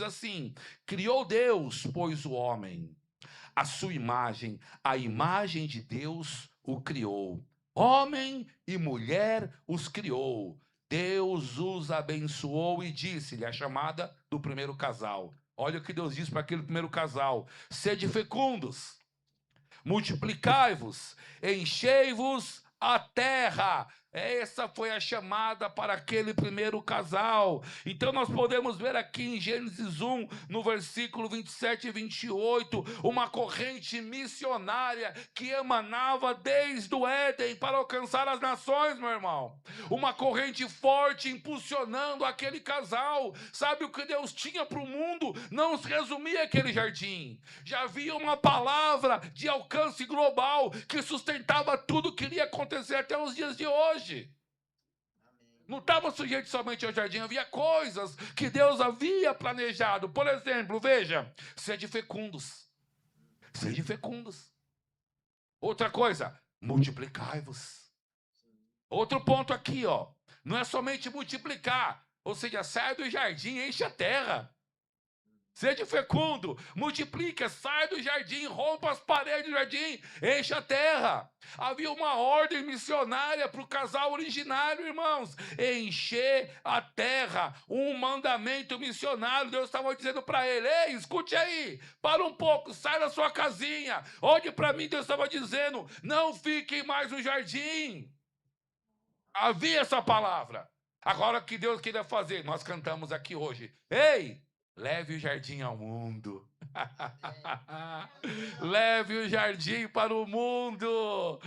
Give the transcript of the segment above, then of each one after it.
diz assim: criou Deus, pois o homem, a sua imagem, a imagem de Deus o criou. Homem e mulher os criou. Deus os abençoou e disse-lhe, a chamada do primeiro casal. Olha o que Deus diz para aquele primeiro casal: sede fecundos, multiplicai-vos, enchei-vos a terra. Essa foi a chamada para aquele primeiro casal. Então nós podemos ver aqui em Gênesis 1, no versículo 27 e 28, uma corrente missionária que emanava desde o Éden para alcançar as nações, meu irmão. Uma corrente forte impulsionando aquele casal. Sabe o que Deus tinha para o mundo? Não se resumia aquele jardim. Já havia uma palavra de alcance global que sustentava tudo que iria acontecer até os dias de hoje. Não estava sujeito somente ao jardim, havia coisas que Deus havia planejado. Por exemplo, veja, sede fecundos. Sede fecundos. Outra coisa, multiplicai-vos. Outro ponto aqui, ó, não é somente multiplicar, ou seja, sai do jardim, enche a terra. Sede fecundo, multiplica, sai do jardim, rompa as paredes do jardim, enche a terra. Havia uma ordem missionária para o casal originário, irmãos: encher a terra, um mandamento missionário. Deus estava dizendo para ele: ei, escute aí, para um pouco, sai da sua casinha, olhe para mim. Deus estava dizendo: não fiquem mais no jardim. Havia essa palavra. Agora o que Deus queria fazer? Nós cantamos aqui hoje: ei, leve o jardim ao mundo. Leve o jardim para o mundo.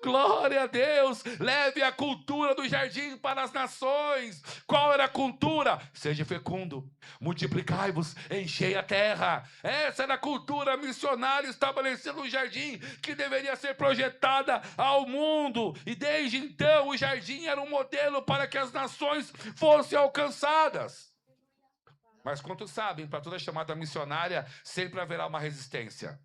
Glória a Deus. Leve a cultura do jardim para as nações. Qual era a cultura? Seja fecundo, multiplicai-vos, enchei a terra. Essa era a cultura missionária estabelecida no jardim, que deveria ser projetada ao mundo. E desde então o jardim era um modelo para que as nações fossem alcançadas. Mas quantos sabem, para toda chamada missionária, sempre haverá uma resistência.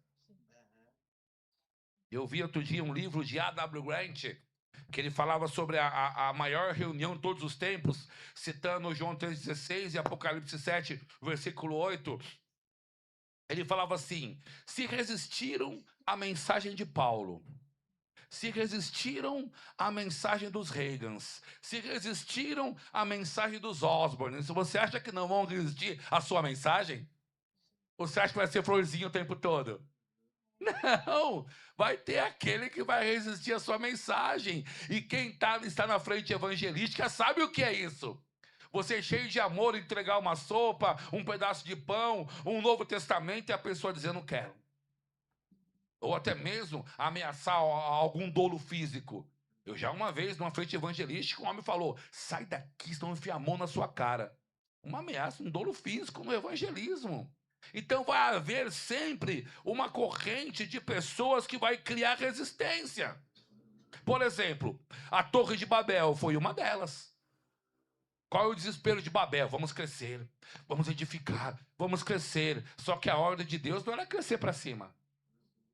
Eu vi outro dia um livro de A.W. Grant, que ele falava sobre a maior reunião de todos os tempos, citando João 3,16 e Apocalipse 7, versículo 8. Ele falava assim: se resistiram à mensagem de Paulo, se resistiram à mensagem dos Reagans, se resistiram à mensagem dos Osborne, se você acha que não vão resistir à sua mensagem, você acha que vai ser florzinho o tempo todo? Não, vai ter aquele que vai resistir à sua mensagem. E quem está na frente evangelística sabe o que é isso. Você cheio de amor, entregar uma sopa, um pedaço de pão, um Novo Testamento, e a pessoa dizer: não quero. Ou até mesmo ameaçar algum dolo físico. Eu já uma vez, numa frente evangelística, um homem falou: sai daqui, senão eu enfio a mão na sua cara. Uma ameaça, um dolo físico no evangelismo. Então vai haver sempre uma corrente de pessoas que vai criar resistência. Por exemplo, a Torre de Babel foi uma delas. Qual é o desespero de Babel? Vamos crescer, vamos edificar, vamos crescer. Só que a ordem de Deus não era crescer para cima.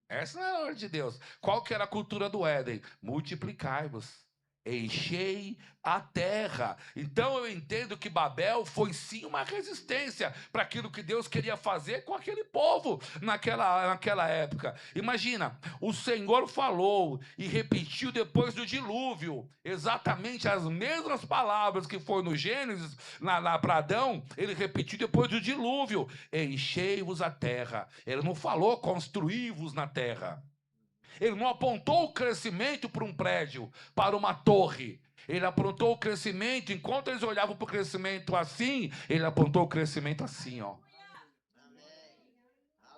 Essa não é a ordem de Deus. Qual que era a cultura do Éden? Multiplicai-vos, enchei a terra. Então eu entendo que Babel foi sim uma resistência para aquilo que Deus queria fazer com aquele povo naquela época. Imagina, o Senhor falou e repetiu depois do dilúvio exatamente as mesmas palavras que foi no Gênesis, para Adão. Ele repetiu depois do dilúvio: enchei-vos a terra. Ele não falou construí-vos na terra. Ele não apontou o crescimento para um prédio, para uma torre. Ele apontou o crescimento, enquanto eles olhavam para o crescimento assim, ele apontou o crescimento assim, ó.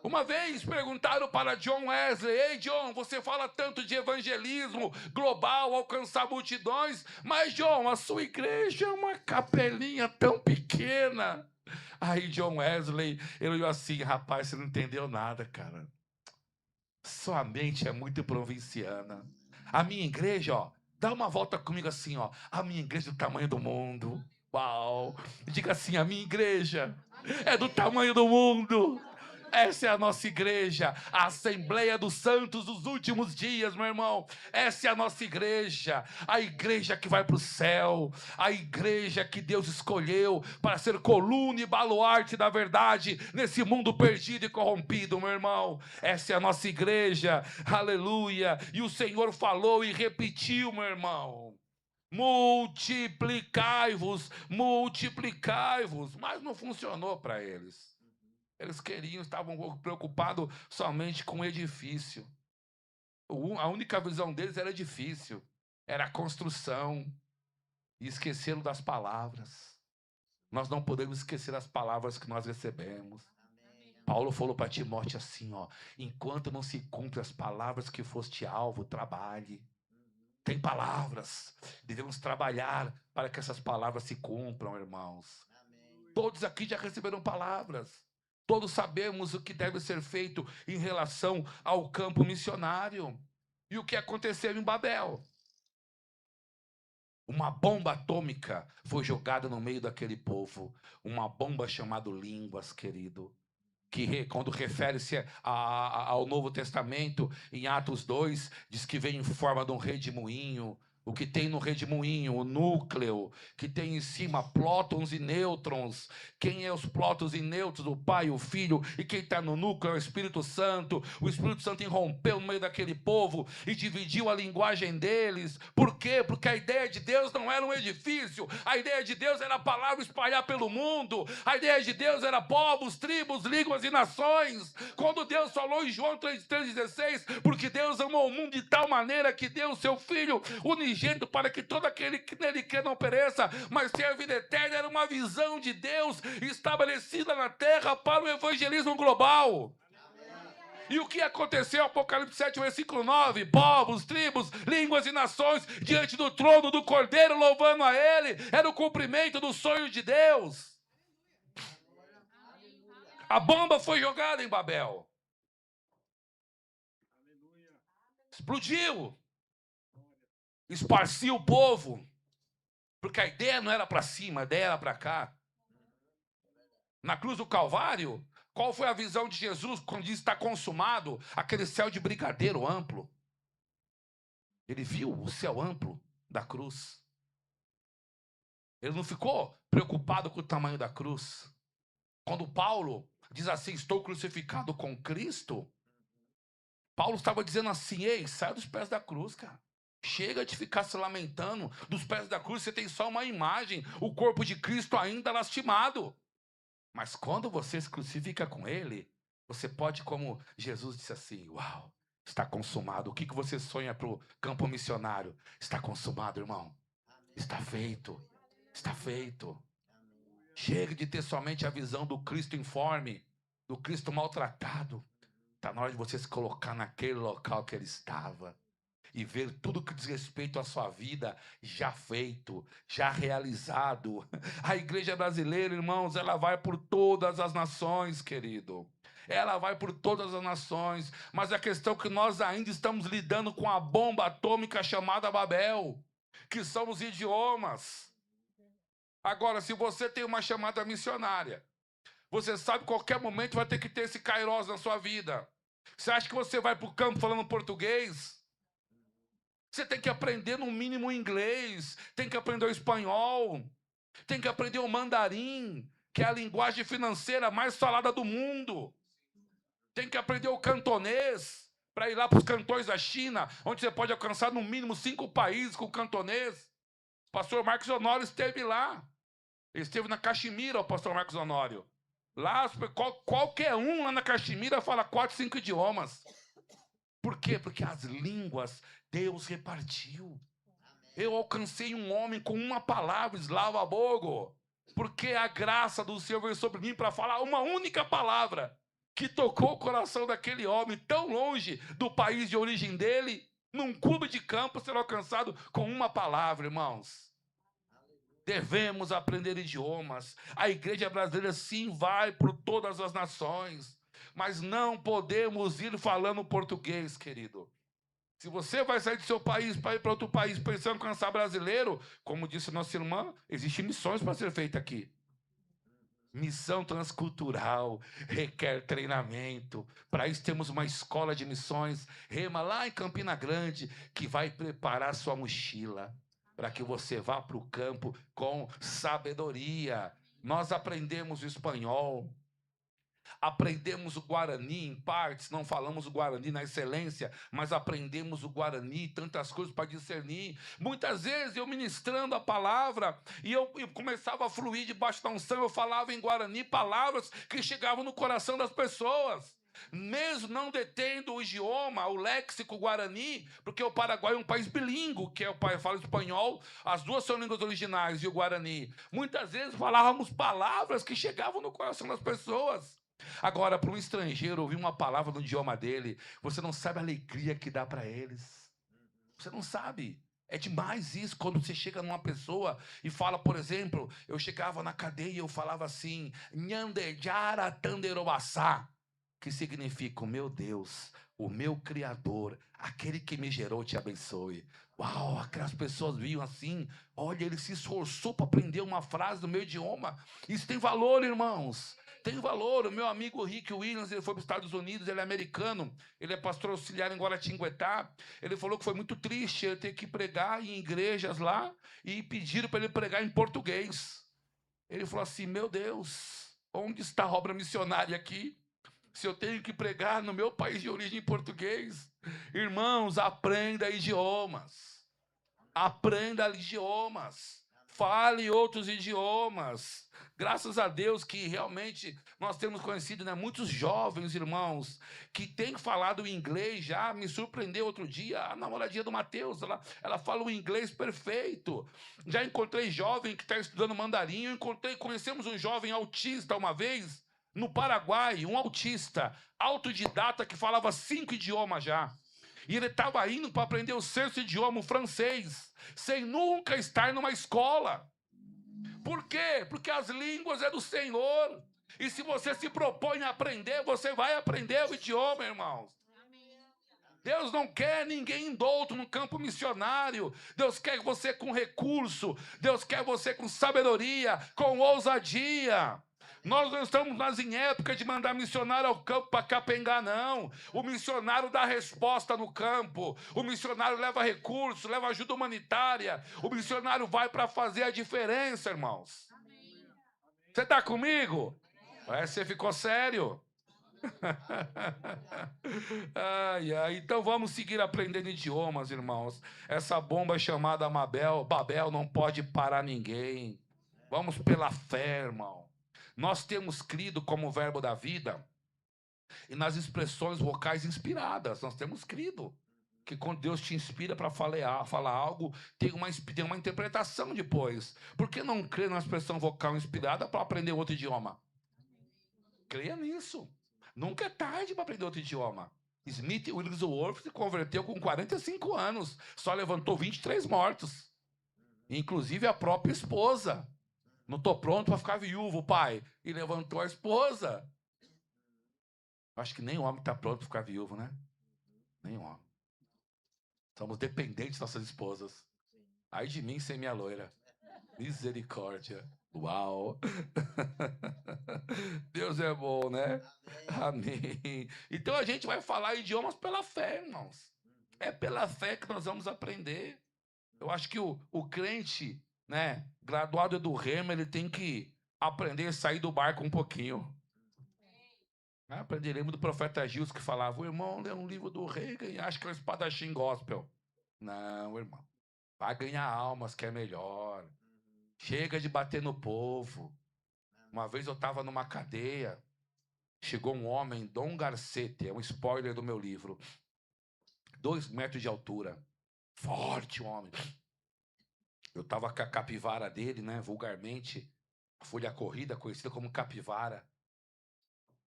Uma vez perguntaram para John Wesley: ei, John, você fala tanto de evangelismo global, alcançar multidões, mas, John, a sua igreja é uma capelinha tão pequena. Aí John Wesley, ele olhou assim: rapaz, você não entendeu nada, cara. Sua mente é muito provinciana. A minha igreja, ó, dá uma volta comigo assim, ó. A minha igreja é do tamanho do mundo. Uau! Diga assim: a minha igreja é do tamanho do mundo. Essa é a nossa igreja, a Assembleia dos Santos dos últimos dias, meu irmão. Essa é a nossa igreja, a igreja que vai para o céu, a igreja que Deus escolheu para ser coluna e baluarte da verdade nesse mundo perdido e corrompido, meu irmão. Essa é a nossa igreja, aleluia. E o Senhor falou e repetiu, meu irmão. Multiplicai-vos, multiplicai-vos. Mas não funcionou para eles. Eles estavam preocupados somente com o edifício. A única visão deles era edifício, era a construção. E esqueceram das palavras. Nós não podemos esquecer as palavras que nós recebemos. Paulo falou para Timóteo assim, ó, enquanto não se cumpre as palavras que foste alvo, trabalhe. Tem palavras, devemos trabalhar para que essas palavras se cumpram, irmãos. Todos aqui já receberam palavras. Todos sabemos o que deve ser feito em relação ao campo missionário. E o que aconteceu em Babel? Uma bomba atômica foi jogada no meio daquele povo. Uma bomba chamada línguas, querido. Que quando refere-se ao Novo Testamento, em Atos 2, diz que vem em forma de um redemoinho. O que tem no redemoinho, o núcleo, que tem em cima prótons e nêutrons. Quem é os prótons e nêutrons? O Pai, o Filho. E quem está no núcleo é o Espírito Santo. O Espírito Santo irrompeu no meio daquele povo e dividiu a linguagem deles. Por quê? Porque a ideia de Deus não era um edifício. A ideia de Deus era a palavra espalhar pelo mundo. A ideia de Deus era povos, tribos, línguas e nações. Quando Deus falou em João 3,16, porque Deus amou o mundo de tal maneira que deu o seu Filho unigênito para que todo aquele que nele crê não pereça, mas tenha a vida eterna. Era uma visão de Deus estabelecida na terra para o evangelismo global. E o que aconteceu? Apocalipse 7, versículo 9. Povos, tribos, línguas e nações diante do trono do Cordeiro, louvando a Ele. Era o cumprimento do sonho de Deus. A bomba foi jogada em Babel. Explodiu. Esparcia o povo. Porque a ideia não era para cima, a ideia era para cá. Na cruz do Calvário, qual foi a visão de Jesus quando diz está consumado? Aquele céu de brigadeiro amplo. Ele viu o céu amplo da cruz. Ele não ficou preocupado com o tamanho da cruz. Quando Paulo diz assim, estou crucificado com Cristo, Paulo estava dizendo assim, ei, sai dos pés da cruz, cara. Chega de ficar se lamentando. Dos pés da cruz você tem só uma imagem, o corpo de Cristo ainda lastimado. Mas quando você se crucifica com Ele, você pode, como Jesus disse assim, uau, está consumado. O que você sonha para o campo missionário? Está consumado, irmão. Está feito. Está feito. Chega de ter somente a visão do Cristo informe, do Cristo maltratado. Está na hora de você se colocar naquele local que Ele estava e ver tudo que diz respeito à sua vida já feito, já realizado. A igreja brasileira, irmãos, ela vai por todas as nações, querido. Ela vai por todas as nações, mas a questão é que nós ainda estamos lidando com a bomba atômica chamada Babel, que são os idiomas. Agora, se você tem uma chamada missionária, você sabe que qualquer momento vai ter que ter esse kairós na sua vida. Você acha que você vai para o campo falando português? Você tem que aprender no mínimo inglês, tem que aprender o espanhol, tem que aprender o mandarim, que é a linguagem financeira mais falada do mundo. Tem que aprender o cantonês, para ir lá para os cantões da China, onde você pode alcançar no mínimo 5 países com o cantonês. O pastor Marcos Honório esteve lá. Ele esteve na Caxemira, o pastor Marcos Honório. Lá, qualquer um lá na Caxemira fala 4, 5 idiomas. Por quê? Porque as línguas Deus repartiu. Eu alcancei um homem com uma palavra, Slava Bogo, porque a graça do Senhor veio sobre mim para falar uma única palavra que tocou o coração daquele homem tão longe do país de origem dele, num clube de campo, ser alcançado com uma palavra, irmãos. Devemos aprender idiomas. A igreja brasileira sim vai por todas as nações, mas não podemos ir falando português, querido. Se você vai sair do seu país para ir para outro país pensando em alcançar brasileiro, como disse nossa irmã, existem missões para ser feitas aqui. Missão transcultural requer treinamento. Para isso temos uma escola de missões, Rema, lá em Campina Grande, que vai preparar sua mochila para que você vá para o campo com sabedoria. Nós aprendemos o espanhol, aprendemos o Guarani em partes, não falamos o Guarani na excelência, mas aprendemos o Guarani, tantas coisas para discernir. Muitas vezes eu ministrando a palavra e eu começava a fluir debaixo da unção, eu falava em Guarani palavras que chegavam no coração das pessoas. Mesmo não detendo o idioma, o léxico guarani, porque o Paraguai é um país bilíngue, que é o pai fala espanhol, as duas são línguas originais e o guarani. Muitas vezes falávamos palavras que chegavam no coração das pessoas. Agora, para um estrangeiro ouvir uma palavra no idioma dele, você não sabe a alegria que dá para eles. Você não sabe. É demais isso quando você chega numa pessoa e fala, por exemplo, eu chegava na cadeia e eu falava assim, Nyandejara Tanderobasá, que significa, meu Deus, o meu Criador, aquele que me gerou, te abençoe. Uau, aquelas pessoas viam assim, olha, ele se esforçou para aprender uma frase do meu idioma. Isso tem valor, irmãos. Tem valor. O meu amigo Rick Williams, ele foi para os Estados Unidos, ele é americano, ele é pastor auxiliar em Guaratinguetá. Ele falou que foi muito triste ele ter que pregar em igrejas lá e pediram para ele pregar em português. Ele falou assim, meu Deus, onde está a obra missionária aqui? Se eu tenho que pregar no meu país de origem em português. Irmãos, aprenda idiomas. Aprenda idiomas. Fale outros idiomas. Graças a Deus que realmente nós temos conhecido, né, muitos jovens irmãos que têm falado inglês já. Me surpreendeu outro dia, a namoradinha do Mateus, ela fala o inglês perfeito. Já encontrei jovem que está estudando mandarim. Conhecemos um jovem autista uma vez, no Paraguai, um autista, autodidata que falava 5 idiomas já. E ele estava indo para aprender o sexto idioma, o francês, sem nunca estar numa escola. Por quê? Porque as línguas é do Senhor. E se você se propõe a aprender, você vai aprender o idioma, irmãos. Deus não quer ninguém indouto no campo missionário. Deus quer você com recurso. Deus quer você com sabedoria, com ousadia. Nós não estamos mais em época de mandar missionário ao campo para capengar, não. O missionário dá resposta no campo. O missionário leva recurso, leva ajuda humanitária. O missionário vai para fazer a diferença, irmãos. Você está comigo? Você ficou sério? Ai, ai. Então vamos seguir aprendendo idiomas, irmãos. Essa bomba chamada Babel não pode parar ninguém. Vamos pela fé, irmão. Nós temos crido como verbo da vida e nas expressões vocais inspiradas. Nós temos crido que quando Deus te inspira para falar algo, tem uma interpretação depois. Por que não crer na expressão vocal inspirada para aprender outro idioma? Creia nisso. Nunca é tarde para aprender outro idioma. Smith Wigglesworth se converteu com 45 anos. Só levantou 23 mortos. Inclusive a própria esposa. Não estou pronto para ficar viúvo, pai. E levantou a esposa. Acho que nem homem está pronto para ficar viúvo, né? Nem homem. Somos dependentes de nossas esposas. Ai de mim sem minha loira. Misericórdia. Uau! Deus é bom, né? Amém. Então a gente vai falar idiomas pela fé, irmãos. É pela fé que nós vamos aprender. Eu acho que o crente, né, graduado do Rema, ele tem que aprender a sair do barco um pouquinho. Aprenderemos do profeta Gils que falava: o irmão lê um livro do Reagan e acha que é o espadachim gospel. Não, irmão. Vai ganhar almas que é melhor. Chega de bater no povo. Uma vez eu estava numa cadeia, chegou um homem, Dom Garcete, é um spoiler do meu livro, 2 metros de altura, forte homem. Eu estava com a capivara dele, né, vulgarmente, folha corrida, conhecida como capivara.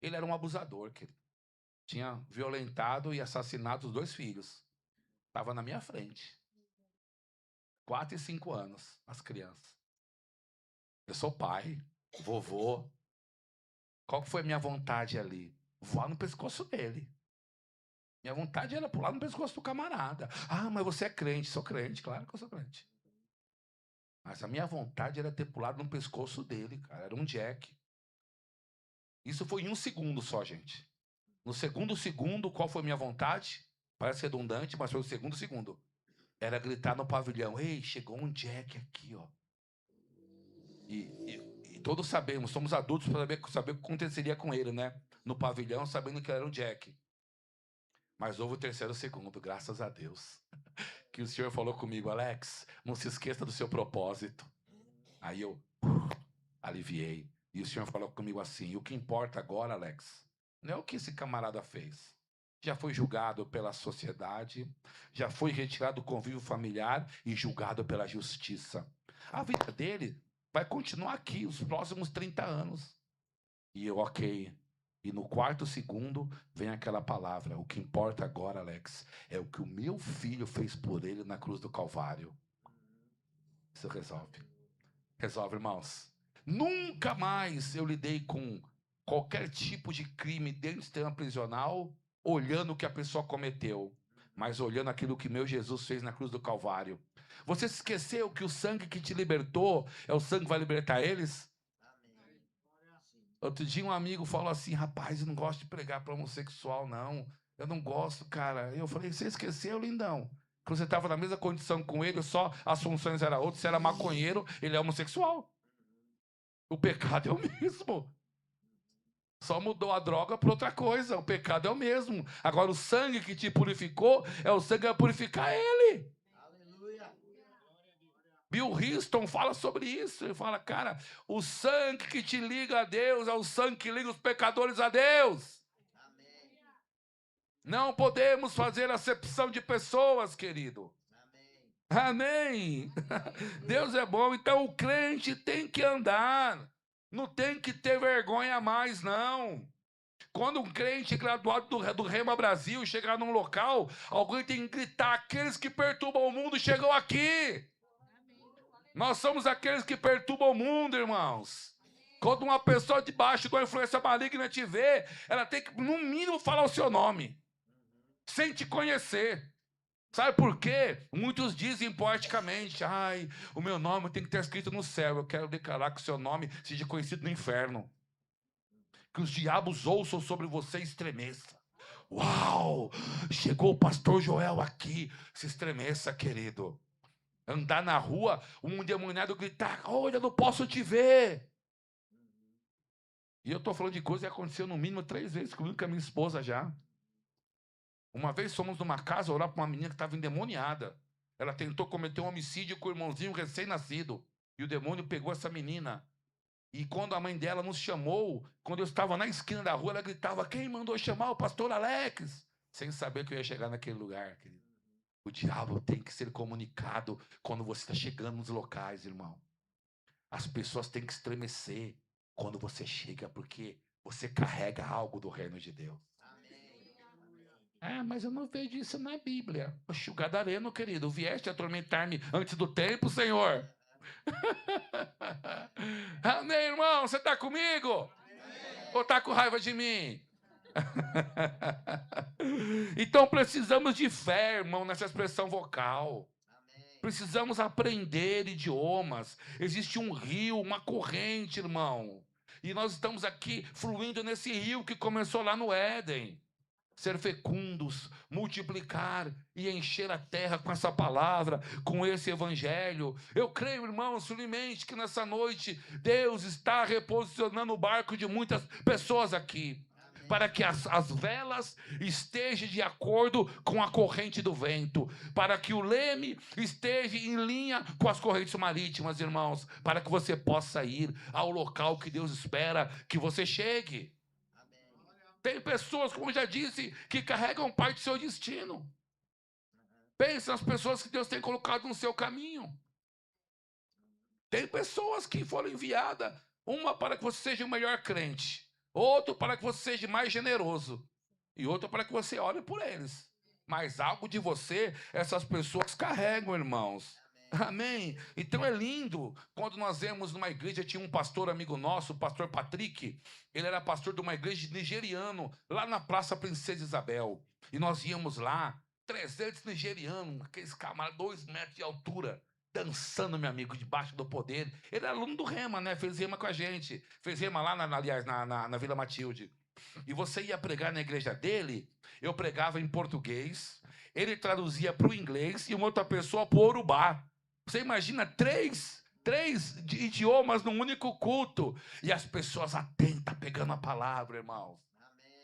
Ele era um abusador, querido. Tinha violentado e assassinado os 2 filhos. Estava na minha frente. 4 e 5 anos, as crianças. Eu sou pai, vovô. Qual que foi a minha vontade ali? Voar no pescoço dele. Minha vontade era pular no pescoço do camarada. Ah, mas você é crente. Sou crente, claro que eu sou crente. Mas a minha vontade era ter pulado no pescoço dele, cara. Era um Jack. Isso foi em 1 segundo só, gente. No segundo segundo, qual foi a minha vontade? Parece redundante, mas foi o segundo segundo. Era gritar no pavilhão: ei, chegou um Jack aqui, ó. E todos sabemos, somos adultos para saber o que aconteceria com ele, né? No pavilhão, sabendo que era um Jack. Mas houve o terceiro segundo, graças a Deus. Que o Senhor falou comigo: Alex, não se esqueça do seu propósito. Aí eu aliviei. E o Senhor falou comigo assim: o que importa agora, Alex, não é o que esse camarada fez. Já foi julgado pela sociedade, já foi retirado do convívio familiar e julgado pela justiça. A vida dele vai continuar aqui os próximos 30 anos. E eu, ok. E no quarto segundo vem aquela palavra: o que importa agora, Alex, é o que o meu filho fez por ele na cruz do Calvário. Isso resolve. Resolve, irmãos. Nunca mais eu lidei com qualquer tipo de crime dentro do sistema prisional, olhando o que a pessoa cometeu, mas olhando aquilo que meu Jesus fez na cruz do Calvário. Você se esqueceu que o sangue que te libertou é o sangue que vai libertar eles? Outro dia um amigo falou assim: rapaz, eu não gosto de pregar para homossexual, não. Eu não gosto, cara. Eu falei: você esqueceu, lindão? Que você estava na mesma condição com ele, só as funções eram outras. Você era maconheiro, ele é homossexual. O pecado é o mesmo. Só mudou a droga para outra coisa. O pecado é o mesmo. Agora, o sangue que te purificou é o sangue que vai purificar ele. Bill Houston fala sobre isso. Ele fala: cara, o sangue que te liga a Deus é o sangue que liga os pecadores a Deus. Não podemos fazer acepção de pessoas, querido. Amém. Deus é bom. Então o crente tem que andar. Não tem que ter vergonha mais, não. Quando um crente graduado do Rema Brasil chegar num local, alguém tem que gritar: aqueles que perturbam o mundo chegam aqui. Nós somos aqueles que perturbam o mundo, irmãos. Quando uma pessoa debaixo de uma influência maligna te vê, ela tem que, no mínimo, falar o seu nome, sem te conhecer. Sabe por quê? Muitos dizem poeticamente: ai, o meu nome tem que estar escrito no céu. Eu quero declarar que o seu nome seja conhecido no inferno. Que os diabos ouçam sobre você e estremeça. Uau! Chegou o pastor Joel aqui. Se estremeça, querido. Andar na rua, um endemoniado gritar: olha, eu não posso te ver. E eu estou falando de coisa que aconteceu no mínimo 3 vezes comigo com a minha esposa já. Uma vez fomos numa casa orar para uma menina que estava endemoniada. Ela tentou cometer um homicídio com o irmãozinho recém-nascido. E o demônio pegou essa menina. E quando a mãe dela nos chamou, quando eu estava na esquina da rua, ela gritava: quem mandou chamar o pastor Alex? Sem saber que eu ia chegar naquele lugar, querido. O diabo tem que ser comunicado quando você está chegando nos locais, irmão. As pessoas têm que estremecer quando você chega, porque você carrega algo do reino de Deus. Ah, mas eu não vejo isso na Bíblia. Oxe, o gadareno, querido, vieste atormentar-me antes do tempo, Senhor. Amém, irmão? Você está comigo? Amém. Ou está com raiva de mim? Então precisamos de fé, irmão, nessa expressão vocal. Precisamos aprender idiomas. Existe um rio, uma corrente, irmão. E nós estamos aqui fluindo nesse rio que começou lá no Éden. Ser fecundos, multiplicar e encher a terra com essa palavra, com esse evangelho. Eu creio, irmãos, firmemente que nessa noite Deus está reposicionando o barco de muitas pessoas aqui, para que as velas estejam de acordo com a corrente do vento, para que o leme esteja em linha com as correntes marítimas, irmãos, para que você possa ir ao local que Deus espera que você chegue. Tem pessoas, como eu já disse, que carregam parte do seu destino. Pensa nas pessoas que Deus tem colocado no seu caminho. Tem pessoas que foram enviadas, uma para que você seja o melhor crente, outro para que você seja mais generoso, e outro para que você ore por eles. Mas algo de você, essas pessoas carregam, irmãos. Amém? Então é lindo quando nós vemos numa igreja, tinha um pastor amigo nosso, o pastor Patrick. Ele era pastor de uma igreja nigeriano, lá na Praça Princesa Isabel. E nós íamos lá, 300 nigerianos, aqueles camaradas, 2 metros de altura. dançando, meu amigo, debaixo do poder. Ele era aluno do Rema, né? Fez Rema com a gente. Fez Rema lá, aliás, na Vila Matilde. E você ia pregar na igreja dele, eu pregava em português, ele traduzia para o inglês e uma outra pessoa para o Urubá. Você imagina três idiomas num único culto. E as pessoas atentas, pegando a palavra, irmãos.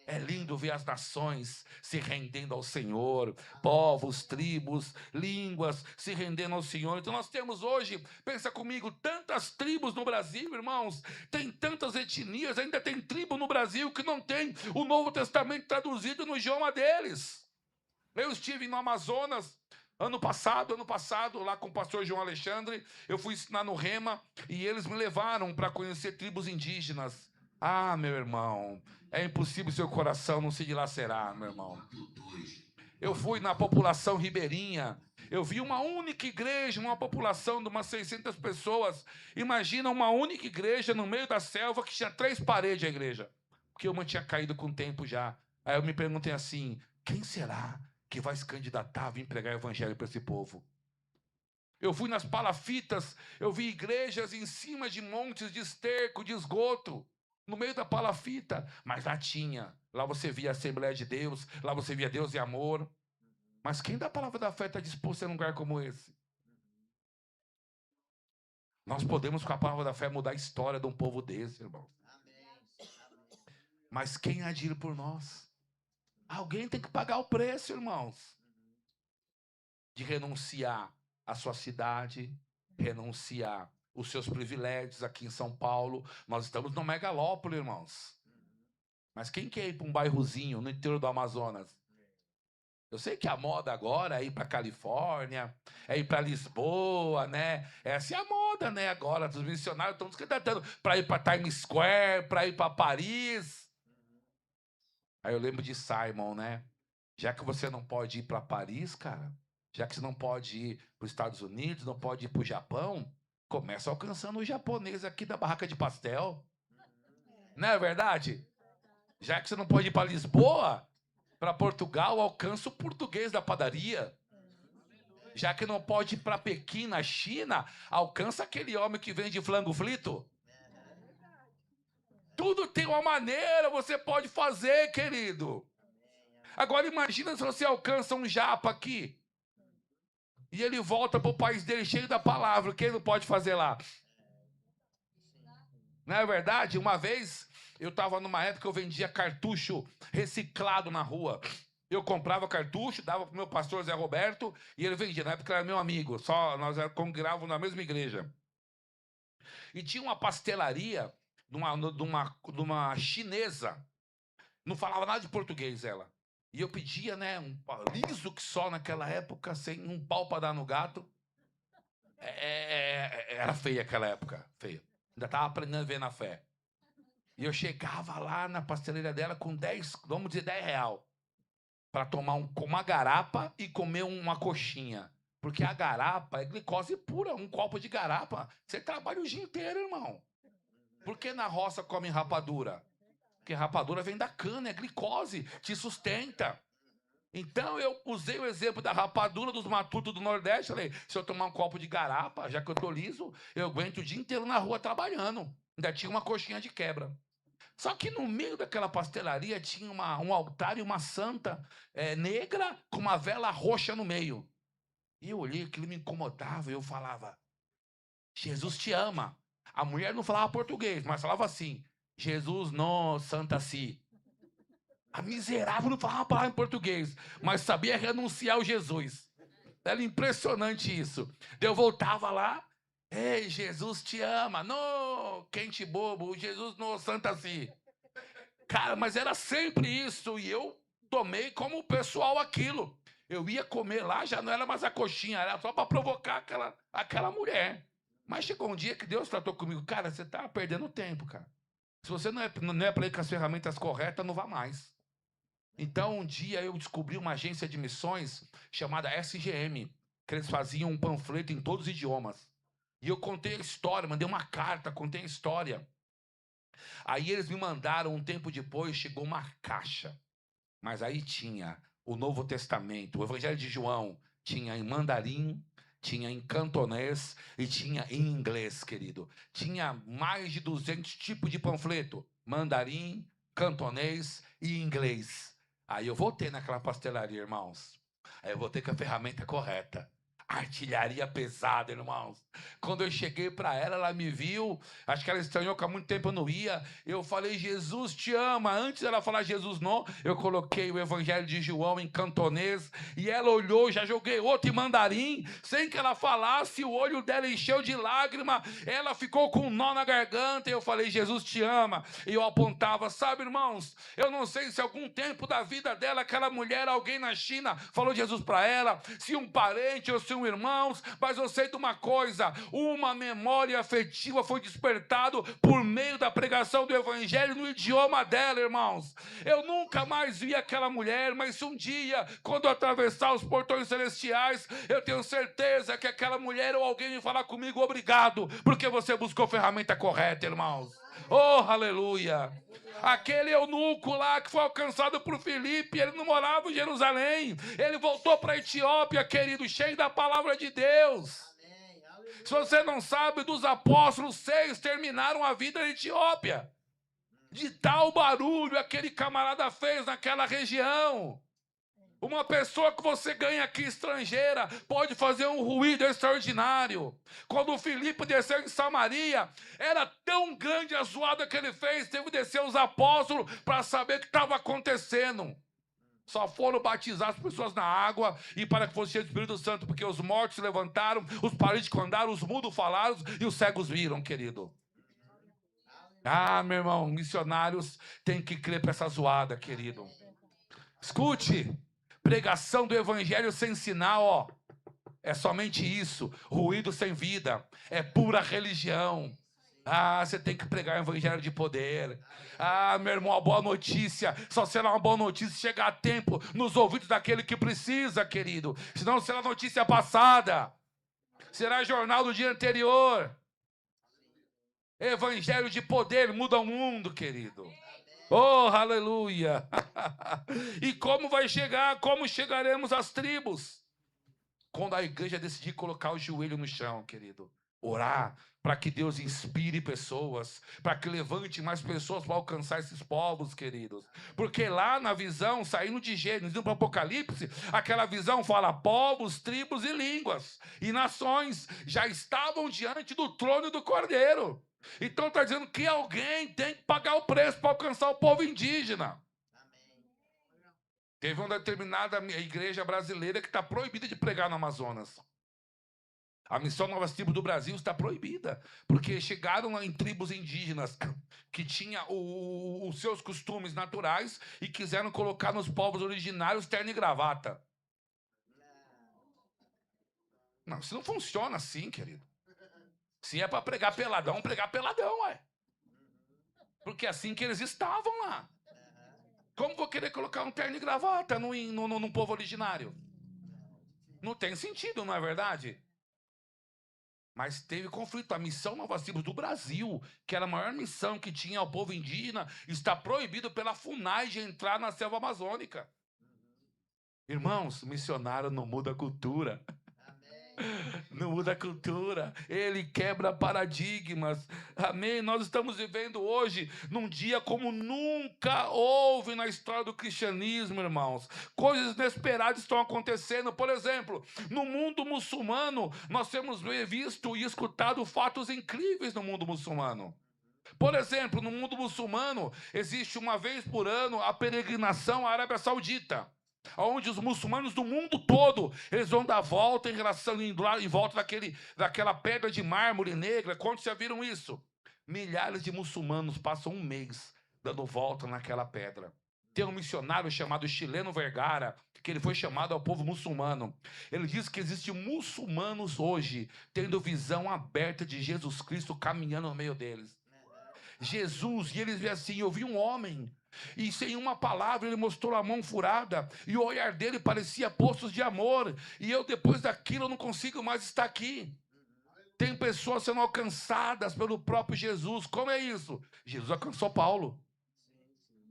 É lindo ver as nações se rendendo ao Senhor, povos, tribos, línguas se rendendo ao Senhor. Então nós temos hoje, pensa comigo, tantas tribos no Brasil, irmãos, tem tantas etnias, ainda tem tribo no Brasil que não tem o Novo Testamento traduzido no idioma deles. Eu estive no Amazonas ano passado, lá com o pastor João Alexandre, eu fui ensinar no Rema e eles me levaram para conhecer tribos indígenas. Ah, meu irmão, é impossível seu coração não se dilacerar, meu irmão. Eu fui na população ribeirinha, eu vi uma única igreja, uma população de umas 600 pessoas. Imagina uma única igreja no meio da selva que tinha 3 paredes a igreja, porque uma tinha caído com o tempo já. Aí eu me perguntei assim, quem será que vai se candidatar a vir pregar o evangelho para esse povo? Eu fui nas palafitas, eu vi igrejas em cima de montes de esterco, de esgoto, no meio da palafita, mas lá tinha. Lá você via a Assembleia de Deus, lá você via Deus e amor. Mas quem da palavra da fé está disposto a um lugar como esse? Nós podemos, com a palavra da fé, mudar a história de um povo desse, irmão. Mas quem há de ir por nós? Alguém tem que pagar o preço, irmãos. De renunciar à sua cidade, renunciar os seus privilégios aqui em São Paulo. Nós estamos no megalópole, irmãos. Mas quem quer ir para um bairrozinho no interior do Amazonas? Eu sei que a moda agora é ir para Califórnia, é ir para Lisboa, né? Essa é a moda, né? Agora, os missionários estão se candidatando para ir para Times Square, para ir para Paris. Aí eu lembro de Simon, né? Já que você não pode ir para Paris, cara, já que você não pode ir para os Estados Unidos, não pode ir para o Japão, começa alcançando o japonês aqui da barraca de pastel. Não é verdade? Já que você não pode ir para Lisboa, para Portugal, alcança o português da padaria. Já que não pode ir para Pequim, na China, alcança aquele homem que vende flango frito. Tudo tem uma maneira, você pode fazer, querido. Agora imagina se você alcança um japa aqui e ele volta para o país dele cheio da palavra. O que ele não pode fazer lá? Não é verdade? Uma vez eu estava numa época que eu vendia cartucho reciclado na rua. Eu comprava cartucho, dava para o meu pastor Zé Roberto e ele vendia. Na época ele era meu amigo, só nós congregávamos na mesma igreja. E tinha uma pastelaria de uma chinesa. Não falava nada de português ela. E eu pedia, né, um liso que só naquela época, sem um pau para dar no gato. Era feia aquela época, feia. Ainda estava aprendendo a ver na fé. E eu chegava lá na pastelaria dela com 10, vamos dizer, 10 real. Para tomar uma garapa e comer uma coxinha. Porque a garapa é glicose pura, um copo de garapa. Você trabalha o dia inteiro, irmão. Por que na roça comem rapadura? Porque rapadura vem da cana, é glicose, te sustenta. Então eu usei o exemplo da rapadura dos matutos do Nordeste. Falei, se eu tomar um copo de garapa, já que eu tô liso, eu aguento o dia inteiro na rua trabalhando. Ainda tinha uma coxinha de quebra. Só que no meio daquela pastelaria tinha um altar e uma santa negra com uma vela roxa no meio. E eu olhei, aquilo me incomodava, e eu falava, Jesus te ama. A mulher não falava português, mas falava assim, Jesus no Santa Si. A miserável não falava a palavra em português, mas sabia renunciar ao Jesus. Era impressionante isso. Eu voltava lá, ei, Jesus te ama. No, quente bobo, Jesus no Santa Si. Cara, mas era sempre isso, e eu tomei como pessoal aquilo. Eu ia comer lá, já não era mais a coxinha, era só para provocar aquela mulher. Mas chegou um dia que Deus tratou comigo, cara, você tá perdendo tempo, cara. Se você não é para ir com as ferramentas corretas, não vá mais. Então, um dia eu descobri uma agência de missões chamada SGM, que eles faziam um panfleto em todos os idiomas. E eu contei a história, mandei uma carta, contei a história. Aí eles me mandaram, um tempo depois, chegou uma caixa. Mas aí tinha o Novo Testamento, o Evangelho de João, tinha em mandarim, Tinha em cantonês e tinha em inglês, querido. Tinha mais de 200 tipos de panfleto. Mandarim, cantonês e inglês. Aí eu voltei naquela pastelaria, irmãos. Aí eu voltei com a ferramenta correta. Artilharia pesada, irmãos. Quando eu cheguei para ela, ela me viu. Acho que ela estranhou que há muito tempo eu não ia. Eu falei, Jesus te ama. Antes dela falar Jesus não, eu coloquei o Evangelho de João em cantonês. E ela olhou, já joguei outro em mandarim. Sem que ela falasse, o olho dela encheu de lágrima. Ela ficou com um nó na garganta. E eu falei, Jesus te ama. E eu apontava, sabe, irmãos? Eu não sei se algum tempo da vida dela, aquela mulher, alguém na China, falou Jesus para ela. Se um parente ou se um irmãos, mas eu sei de uma coisa, uma memória afetiva foi despertado por meio da pregação do Evangelho no idioma dela, irmãos. Eu nunca mais vi aquela mulher, mas se um dia, quando eu atravessar os portões celestiais, eu tenho certeza que aquela mulher ou alguém vai falar comigo, obrigado, porque você buscou a ferramenta correta, irmãos. Oh, aleluia! Aquele eunuco lá que foi alcançado por Filipe, ele não morava em Jerusalém, ele voltou para a Etiópia, querido, cheio da palavra de Deus. Se você não sabe, dos apóstolos, 6 terminaram a vida na Etiópia. De tal barulho aquele camarada fez naquela região. Uma pessoa que você ganha aqui estrangeira pode fazer um ruído extraordinário. Quando o Filipe desceu em Samaria, era tão grande a zoada que ele fez, teve que descer os apóstolos para saber o que estava acontecendo. Só foram batizar as pessoas na água e para que fosse cheio do Espírito Santo, porque os mortos se levantaram, os paralíticos andaram, os mudos falaram e os cegos viram, querido. Ah, meu irmão, missionários têm que crer para essa zoada, querido. Escute. Pregação do evangelho sem sinal, é somente isso. Ruído sem vida, é pura religião. Ah, você tem que pregar o evangelho de poder. Ah, meu irmão, a boa notícia só será uma boa notícia se chegar a tempo nos ouvidos daquele que precisa, querido. Senão será notícia passada. Será jornal do dia anterior. Evangelho de poder muda o mundo, querido. Oh, aleluia! E como vai chegar? Como chegaremos às tribos? Quando a igreja decidir colocar o joelho no chão, querido. Orar para que Deus inspire pessoas, para que levante mais pessoas para alcançar esses povos, queridos. Porque lá na visão, saindo de Gênesis, indo para o Apocalipse, aquela visão fala povos, tribos e línguas. E nações já estavam diante do trono do Cordeiro. Então está dizendo que alguém tem que pagar o preço para alcançar o povo indígena. Teve uma determinada igreja brasileira que está proibida de pregar no Amazonas. A missão Novas Tribos do Brasil está proibida, porque chegaram em tribos indígenas que tinham os seus costumes naturais e quiseram colocar nos povos originários terno e gravata. Não, isso não funciona assim, querido. Se é para pregar peladão, ué. Porque é assim que eles estavam lá. Como vou querer colocar um terno e gravata no povo originário? Não tem sentido, não é verdade? Mas teve conflito. A missão Novas Tribos do Brasil, que era a maior missão que tinha ao povo indígena, está proibido pela FUNAI de entrar na selva amazônica. Irmãos, missionário não muda a cultura. Não muda a cultura, ele quebra paradigmas, amém? Nós estamos vivendo hoje num dia como nunca houve na história do cristianismo, irmãos. Coisas inesperadas estão acontecendo. Por exemplo, no mundo muçulmano, nós temos visto e escutado fatos incríveis no mundo muçulmano. Por exemplo, no mundo muçulmano, existe uma vez por ano a peregrinação à Arábia Saudita, onde os muçulmanos do mundo todo, eles vão dar volta em volta daquela pedra de mármore negra. Quantos já viram isso? Milhares de muçulmanos passam um mês dando volta naquela pedra. Tem um missionário chamado Chileno Vergara, que ele foi chamado ao povo muçulmano. Ele diz que existem muçulmanos hoje tendo visão aberta de Jesus Cristo caminhando no meio deles. Jesus, e eles veem assim, eu vi um homem, e sem uma palavra ele mostrou a mão furada, e o olhar dele parecia poços de amor, e eu depois daquilo eu não consigo mais estar aqui. Tem pessoas sendo alcançadas pelo próprio Jesus. Como é isso? Jesus alcançou Paulo.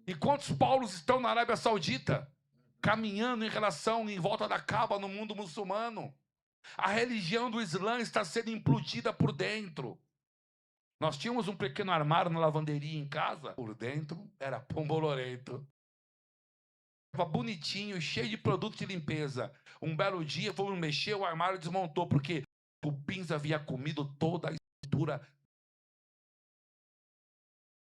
E quantos Paulos estão na Arábia Saudita, caminhando em volta da Caba no mundo muçulmano? A religião do Islã está sendo implodida por dentro. Nós tínhamos um pequeno armário na lavanderia em casa. Por dentro era pombolorento. Estava bonitinho, cheio de produto de limpeza. Um belo dia, fomos mexer, o armário desmontou, porque o cupins havia comido toda a estrutura.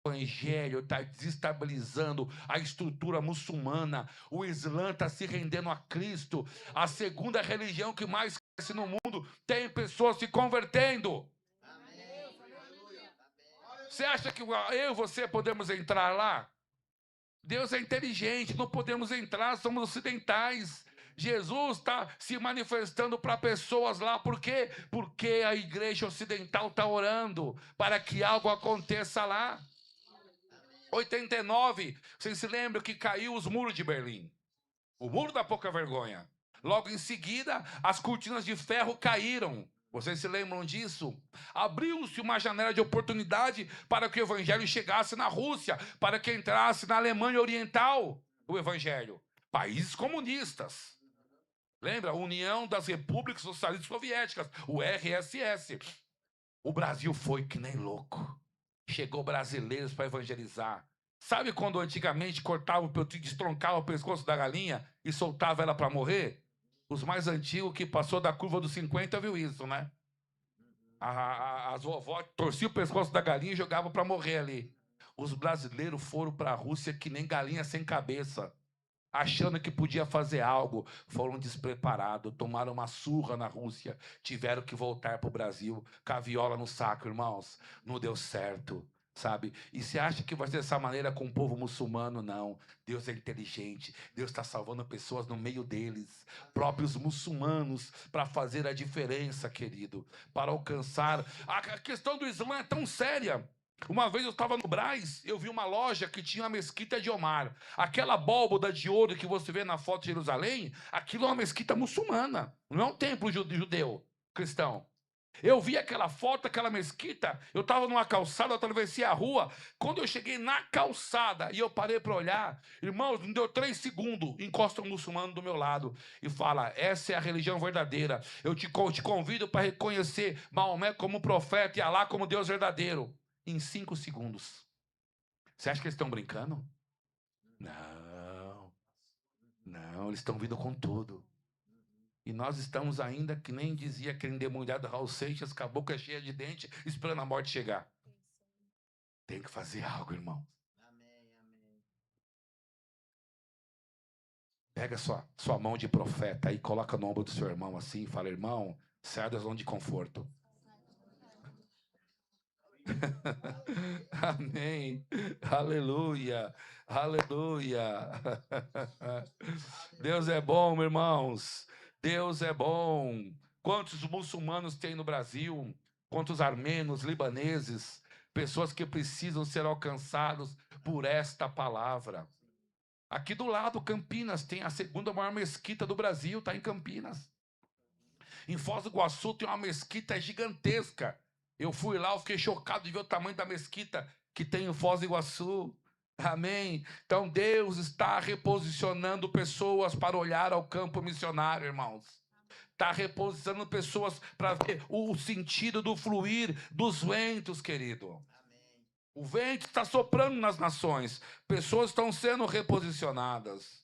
O evangelho está desestabilizando a estrutura muçulmana. O Islã está se rendendo a Cristo. A segunda religião que mais cresce no mundo, tem pessoas se convertendo. Você acha que eu e você podemos entrar lá? Deus é inteligente, não podemos entrar, somos ocidentais. Jesus está se manifestando para pessoas lá, por quê? Porque a igreja ocidental está orando para que algo aconteça lá. 89, vocês se lembram que caiu os muros de Berlim? O muro da pouca vergonha. Logo em seguida, as cortinas de ferro caíram. Vocês se lembram disso? Abriu-se uma janela de oportunidade para que o evangelho chegasse na Rússia, para que entrasse na Alemanha Oriental o evangelho. Países comunistas. Lembra? União das Repúblicas Socialistas Soviéticas, o RSS. O Brasil foi que nem louco. Chegou brasileiros para evangelizar. Sabe quando antigamente cortava, destroncava o pescoço da galinha e soltava ela para morrer? Os mais antigos que passou da curva dos 50 viu isso, né? As vovós torciam o pescoço da galinha e jogavam para morrer ali. Os brasileiros foram para a Rússia que nem galinha sem cabeça, achando que podia fazer algo. Foram despreparados, tomaram uma surra na Rússia, tiveram que voltar para o Brasil, com a viola no saco, irmãos. Não deu certo. Sabe? E você acha que vai ser dessa maneira com o povo muçulmano? Não. Deus é inteligente. Deus está salvando pessoas no meio deles, próprios muçulmanos, para fazer a diferença, querido, para alcançar. A questão do Islã é tão séria. Uma vez eu estava no Brás, eu vi uma loja que tinha a mesquita de Omar. Aquela abóboda de ouro que você vê na foto de Jerusalém, aquilo é uma mesquita muçulmana, não é um templo judeu, cristão. Eu vi aquela foto, aquela mesquita, eu estava numa calçada, eu atravessei a rua. Quando eu cheguei na calçada e eu parei para olhar, irmãos, não deu 3 segundos, encosta um muçulmano do meu lado e fala: essa é a religião verdadeira. Eu te convido para reconhecer Maomé como profeta e Alá como Deus verdadeiro. Em 5 segundos. Você acha que eles estão brincando? Não. Não, eles estão vindo com tudo. E nós estamos ainda, que nem dizia aquele endemoniado Raul Seixas, com a boca cheia de dente, esperando a morte chegar. Tem que fazer algo, irmão. Amém. Pega sua mão de profeta e coloca no ombro do seu irmão assim e fala: irmão, sai da zona de conforto. Amém. Aleluia. Aleluia. Deus é bom, irmãos. Deus é bom. Quantos muçulmanos tem no Brasil? Quantos armenos, libaneses? Pessoas que precisam ser alcançados por esta palavra. Aqui do lado, Campinas, tem a segunda maior mesquita do Brasil, está em Campinas. Em Foz do Iguaçu tem uma mesquita gigantesca. Eu fui lá, eu fiquei chocado de ver o tamanho da mesquita que tem em Foz do Iguaçu. Amém? Então Deus está reposicionando pessoas para olhar ao campo missionário, irmãos. Está reposicionando pessoas para ver o sentido do fluir dos ventos, querido. Amém. O vento está soprando nas nações. Pessoas estão sendo reposicionadas.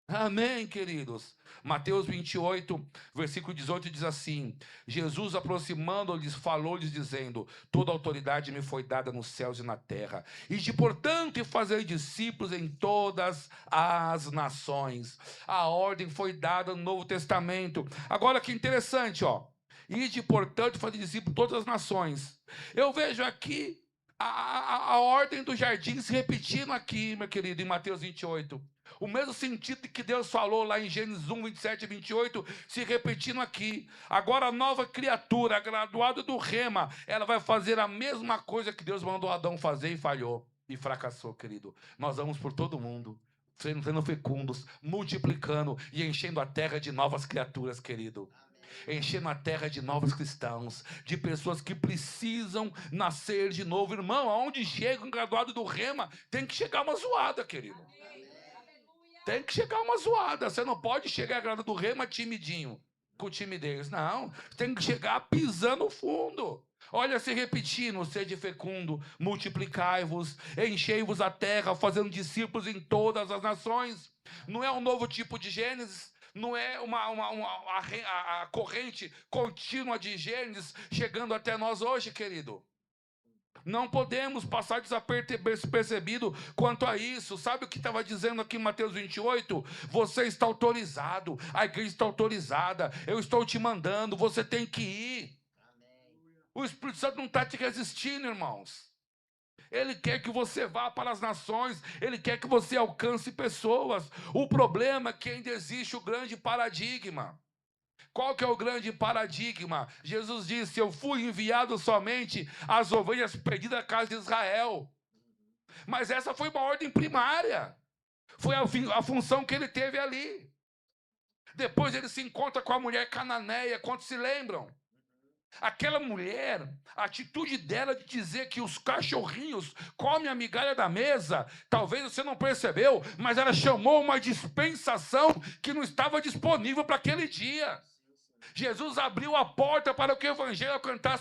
Amém, queridos. Mateus 28, versículo 18 diz assim: Jesus, aproximando-lhes, falou-lhes dizendo: toda autoridade me foi dada nos céus e na terra. Ide, portanto, e fazei discípulos em todas as nações. A ordem foi dada no Novo Testamento. Agora que interessante, ó. Ide, portanto, e fazei discípulos em todas as nações. Eu vejo aqui a ordem do jardim se repetindo aqui, meu querido, em Mateus 28. O mesmo sentido que Deus falou lá em Gênesis 1, 27 e 28, se repetindo aqui. Agora a nova criatura, graduada do Rema, ela vai fazer a mesma coisa que Deus mandou Adão fazer e falhou. E fracassou, querido. Nós vamos por todo mundo, sendo fecundos, multiplicando e enchendo a terra de novas criaturas, querido. Enchendo a terra de novos cristãos, de pessoas que precisam nascer de novo. Irmão, aonde chega um graduado do Rema, tem que chegar uma zoada, querido. Tem que chegar uma zoada. Você não pode chegar graduado do Rema timidinho. com timidez. Não, tem que chegar pisando fundo. Olha se repetindo, sede fecundo, multiplicai-vos, enchei-vos a terra, fazendo discípulos em todas as nações. Não é um novo tipo de Gênesis, não é a corrente contínua de Gênesis chegando até nós hoje, querido. Não podemos passar despercebido quanto a isso. Sabe o que estava dizendo aqui em Mateus 28? Você está autorizado, a igreja está autorizada, eu estou te mandando, você tem que ir. O Espírito Santo não está te resistindo, irmãos. Ele quer que você vá para as nações, ele quer que você alcance pessoas. O problema é que ainda existe o grande paradigma. Qual que é o grande paradigma? Jesus disse: eu fui enviado somente às ovelhas perdidas da casa de Israel. Mas essa foi uma ordem primária. Foi a função que ele teve ali. Depois ele se encontra com a mulher cananeia, quantos se lembram? Aquela mulher, a atitude dela de dizer que os cachorrinhos comem a migalha da mesa, talvez você não percebeu, mas ela chamou uma dispensação que não estava disponível para aquele dia. Jesus abriu a porta para que o evangelho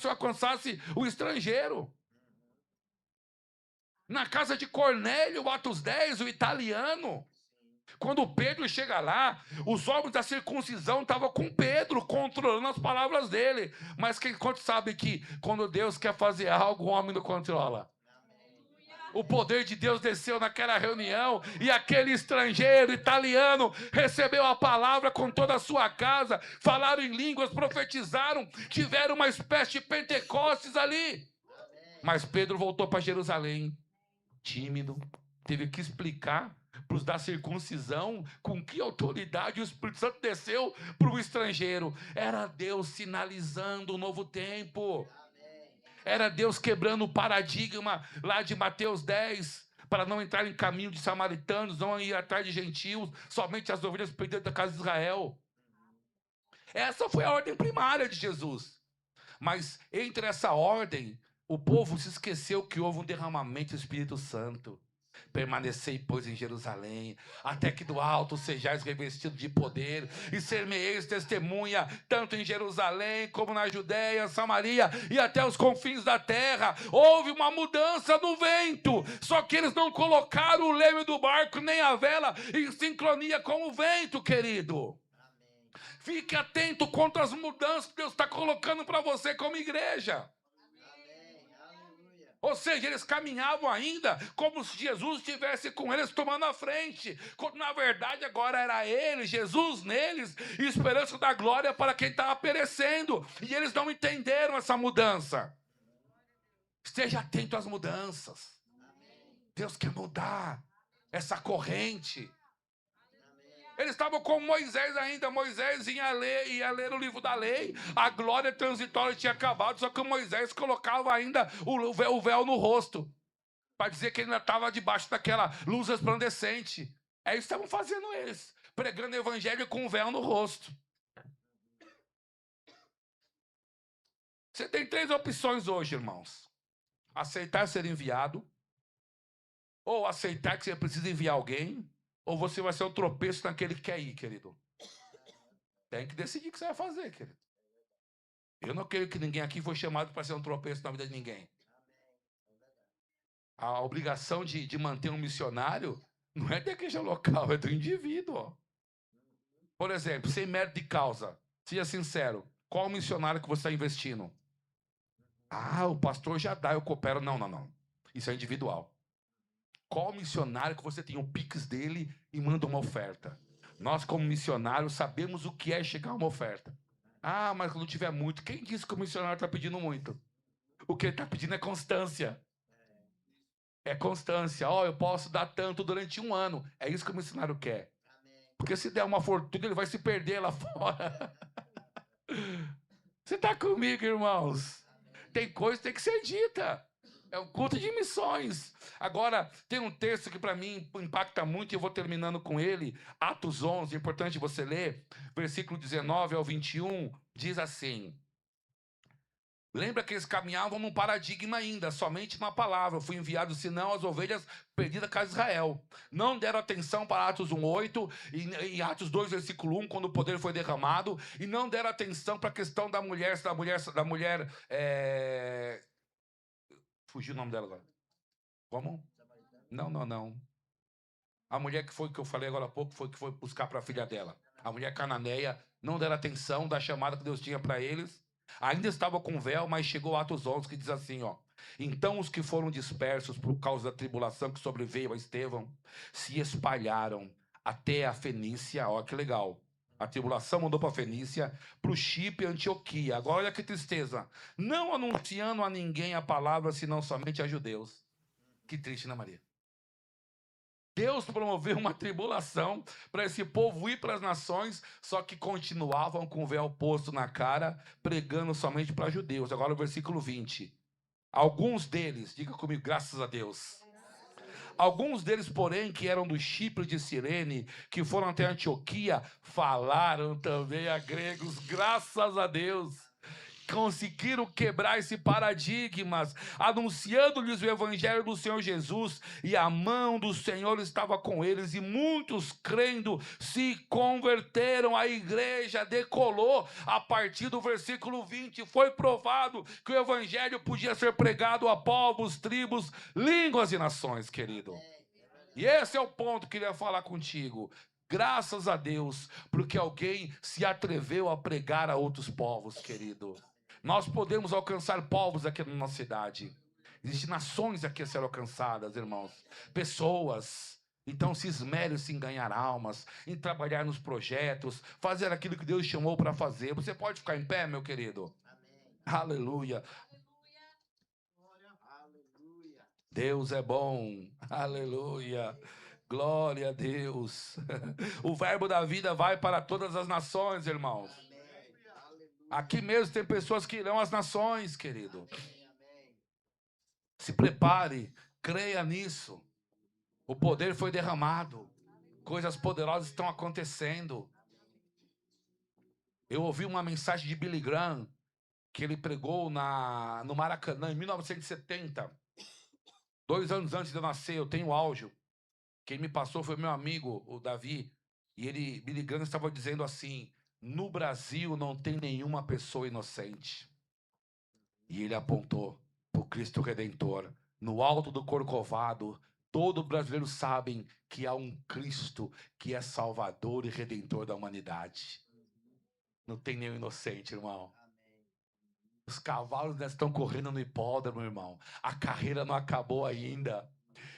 alcançasse o estrangeiro. Na casa de Cornélio, Atos 10, o italiano. Quando Pedro chega lá, os homens da circuncisão estavam com Pedro, controlando as palavras dele. Mas quem sabe que quando Deus quer fazer algo, o homem não controla? O poder de Deus desceu naquela reunião e aquele estrangeiro italiano recebeu a palavra com toda a sua casa, falaram em línguas, profetizaram, tiveram uma espécie de Pentecostes ali. Mas Pedro voltou para Jerusalém, tímido, teve que explicar para os da circuncisão com que autoridade o Espírito Santo desceu para o estrangeiro. Era Deus sinalizando um novo tempo. Era Deus quebrando o paradigma lá de Mateus 10, para não entrar em caminho de samaritanos, não ir atrás de gentios, somente as ovelhas perdidas da casa de Israel. Essa foi a ordem primária de Jesus. Mas entre essa ordem, o povo se esqueceu que houve um derramamento do Espírito Santo. Permanecei, pois, em Jerusalém, até que do alto sejais revestidos de poder, e ser-me-eis testemunha, tanto em Jerusalém, como na Judéia, Samaria, e até os confins da terra. Houve uma mudança no vento, só que eles não colocaram o leme do barco, nem a vela, em sincronia com o vento, querido. Fique atento contra as mudanças que Deus está colocando para você como igreja. Ou seja, eles caminhavam ainda como se Jesus estivesse com eles tomando a frente, quando na verdade agora era ele, Jesus neles, e esperança da glória para quem estava perecendo. E eles não entenderam essa mudança. Esteja atento às mudanças. Deus quer mudar essa corrente. Eles estavam com Moisés ainda. Moisés ia ler o livro da lei. A glória transitória tinha acabado, só que Moisés colocava ainda o véu no rosto, para dizer que ele ainda estava debaixo daquela luz resplandecente. É isso que estavam fazendo eles, pregando o evangelho com o véu no rosto. Você tem 3 opções hoje, irmãos: aceitar ser enviado, ou aceitar que você precisa enviar alguém, ou você vai ser um tropeço naquele que quer ir, querido. Tem que decidir o que você vai fazer, querido. Eu não creio que ninguém aqui foi chamado para ser um tropeço na vida de ninguém. A obrigação de manter um missionário não é da igreja local, é do indivíduo. Por exemplo, sem mérito de causa, seja sincero, qual missionário que você está investindo? Ah, o pastor já dá, eu coopero. Não. Isso é individual. Qual missionário que você tem o Pix dele e manda uma oferta? Nós, como missionários, sabemos o que é chegar a uma oferta. Ah, mas quando tiver muito, quem disse que o missionário está pedindo muito? O que ele está pedindo é constância. É constância. Ó, eu posso dar tanto durante 1 ano. É isso que o missionário quer. Porque se der uma fortuna, ele vai se perder lá fora. Você está comigo, irmãos? Tem coisa que tem que ser dita. É um culto de missões. Agora, tem um texto que para mim impacta muito e eu vou terminando com ele. Atos 11, é importante você ler. Versículo 19 ao 21, diz assim: Lembra que eles caminhavam num paradigma ainda, somente uma palavra. Fui enviado, senão as ovelhas perdidas com Israel. Não deram atenção para Atos 1:8 e Atos 2, versículo 1, quando o poder foi derramado. E não deram atenção para a questão da mulher. Fugiu o nome dela agora. Como? Não. A mulher que eu falei agora há pouco, foi que foi buscar para a filha dela. A mulher cananeia, não deram atenção da chamada que Deus tinha para eles. Ainda estava com véu, mas chegou Atos 11, que diz assim, ó. Então os que foram dispersos por causa da tribulação que sobreveio a Estevão, se espalharam até a Fenícia, ó que legal. A tribulação mandou para a Fenícia, para o Chipre e Antioquia. Agora olha que tristeza. Não anunciando a ninguém a palavra, senão somente a judeus. Que triste, né, Maria? Deus promoveu uma tribulação para esse povo ir para as nações, só que continuavam com o véu posto na cara, pregando somente para judeus. Agora o versículo 20. Alguns deles, diga comigo, graças a Deus. Alguns deles, porém, que eram do Chipre de Cirene, que foram até Antioquia, falaram também a gregos, graças a Deus. Conseguiram quebrar esse paradigma, anunciando-lhes o evangelho do Senhor Jesus, e a mão do Senhor estava com eles, e muitos crendo se converteram. A igreja decolou a partir do versículo 20. Foi provado que o evangelho podia ser pregado a povos, tribos, línguas e nações, querido. E esse é o ponto que eu queria falar contigo. Graças a Deus, porque alguém se atreveu a pregar a outros povos, querido. Nós podemos alcançar povos aqui na nossa cidade. Existem nações aqui a ser alcançadas, irmãos. Pessoas. Então se esmere-se em ganhar almas, em trabalhar nos projetos, fazer aquilo que Deus chamou para fazer. Você pode ficar em pé, meu querido? Amém. Aleluia. Aleluia. Deus é bom. Aleluia. Glória a Deus. O verbo da vida vai para todas as nações, irmãos. Aqui mesmo tem pessoas que irão às nações, querido. Se prepare, creia nisso. O poder foi derramado. Coisas poderosas estão acontecendo. Eu ouvi uma mensagem de Billy Graham, que ele pregou no Maracanã, em 1970. 2 anos antes de eu nascer, eu tenho áudio. Quem me passou foi meu amigo, o Davi. E Billy Graham estava dizendo assim: no Brasil não tem nenhuma pessoa inocente. E ele apontou para o Cristo Redentor. No alto do Corcovado, todo brasileiro sabe que há um Cristo que é Salvador e Redentor da humanidade. Não tem nenhum inocente, irmão. Os cavalos ainda estão correndo no hipódromo, irmão. A carreira não acabou ainda.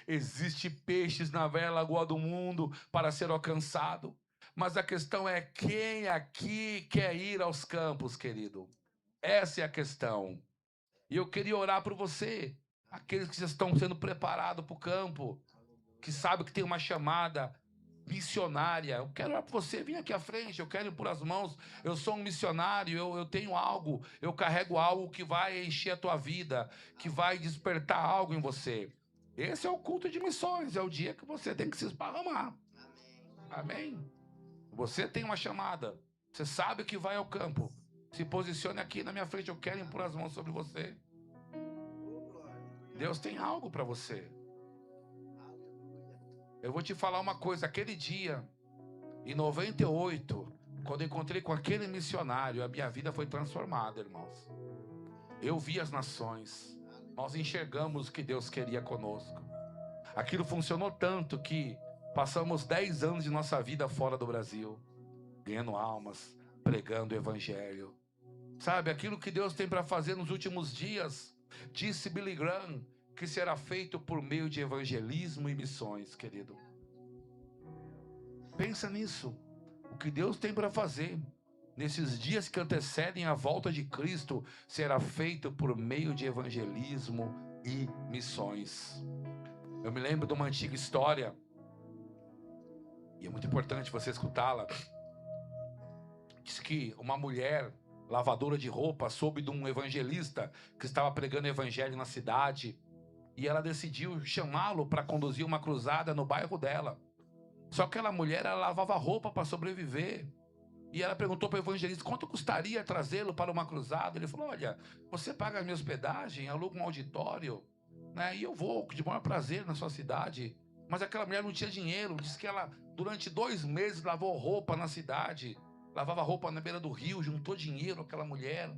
Existem peixes na velha lagoa do mundo para ser alcançado. Mas a questão é: quem aqui quer ir aos campos, querido? Essa é a questão. E eu queria orar por você, aqueles que já estão sendo preparados para o campo, que sabem que tem uma chamada missionária. Eu quero orar por você, vem aqui à frente, eu quero impor as mãos. Eu sou um missionário, eu tenho algo, eu carrego algo que vai encher a tua vida, que vai despertar algo em você. Esse é o culto de missões, é o dia que você tem que se esparramar. Amém? Você tem uma chamada, você sabe que vai ao campo. Se posicione aqui na minha frente, eu quero impor as mãos sobre você. Deus tem algo para você. Eu vou te falar uma coisa, aquele dia, em 98, quando eu encontrei com aquele missionário, a minha vida foi transformada, irmãos. Eu vi as nações, nós enxergamos o que Deus queria conosco. Aquilo funcionou tanto que passamos 10 anos de nossa vida fora do Brasil, ganhando almas, pregando o evangelho. Sabe, aquilo que Deus tem para fazer nos últimos dias, disse Billy Graham, que será feito por meio de evangelismo e missões, querido. Pensa nisso. O que Deus tem para fazer nesses dias que antecedem a volta de Cristo será feito por meio de evangelismo e missões. Eu me lembro de uma antiga história, e é muito importante você escutá-la. Diz que uma mulher lavadora de roupa soube de um evangelista que estava pregando evangelho na cidade, e ela decidiu chamá-lo para conduzir uma cruzada no bairro dela. Só que aquela mulher, ela lavava roupa para sobreviver. E ela perguntou para o evangelista, quanto custaria trazê-lo para uma cruzada? Ele falou, olha, você paga a minha hospedagem, aluga um auditório, né, e eu vou de maior prazer na sua cidade. Mas aquela mulher não tinha dinheiro, disse que ela, durante 2 meses, lavou roupa na cidade, lavava roupa na beira do rio, juntou dinheiro, aquela mulher,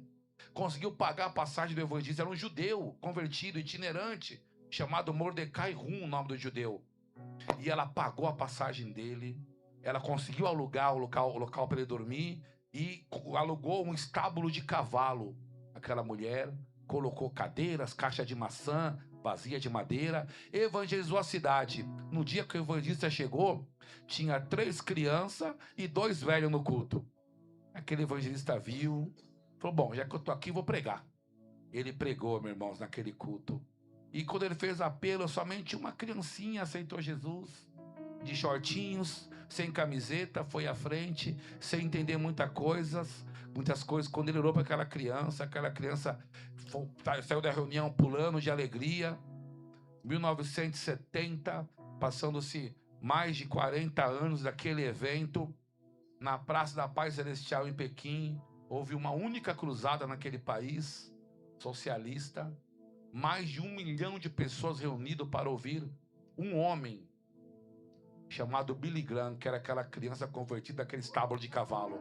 conseguiu pagar a passagem do evangelista, era um judeu, convertido, itinerante, chamado Mordecai Rum, o nome do judeu. E ela pagou a passagem dele, ela conseguiu alugar o local para ele dormir e alugou um estábulo de cavalo. Aquela mulher colocou cadeiras, caixa de maçã, vasilha de madeira, evangelizou a cidade. No dia que o evangelista chegou, tinha 3 crianças e 2 velhos no culto. Aquele evangelista viu, falou, bom, já que eu estou aqui, vou pregar. Ele pregou, meus irmãos, naquele culto. E quando ele fez apelo, somente uma criancinha aceitou Jesus, de shortinhos, sem camiseta, foi à frente, sem entender muitas coisas. Quando ele olhou para aquela criança saiu da reunião pulando de alegria. 1970, passando-se mais de 40 anos daquele evento, na Praça da Paz Celestial em Pequim, houve uma única cruzada naquele país socialista, mais de 1 milhão de pessoas reunidas para ouvir um homem chamado Billy Graham, que era aquela criança convertida naquele estábulo de cavalo.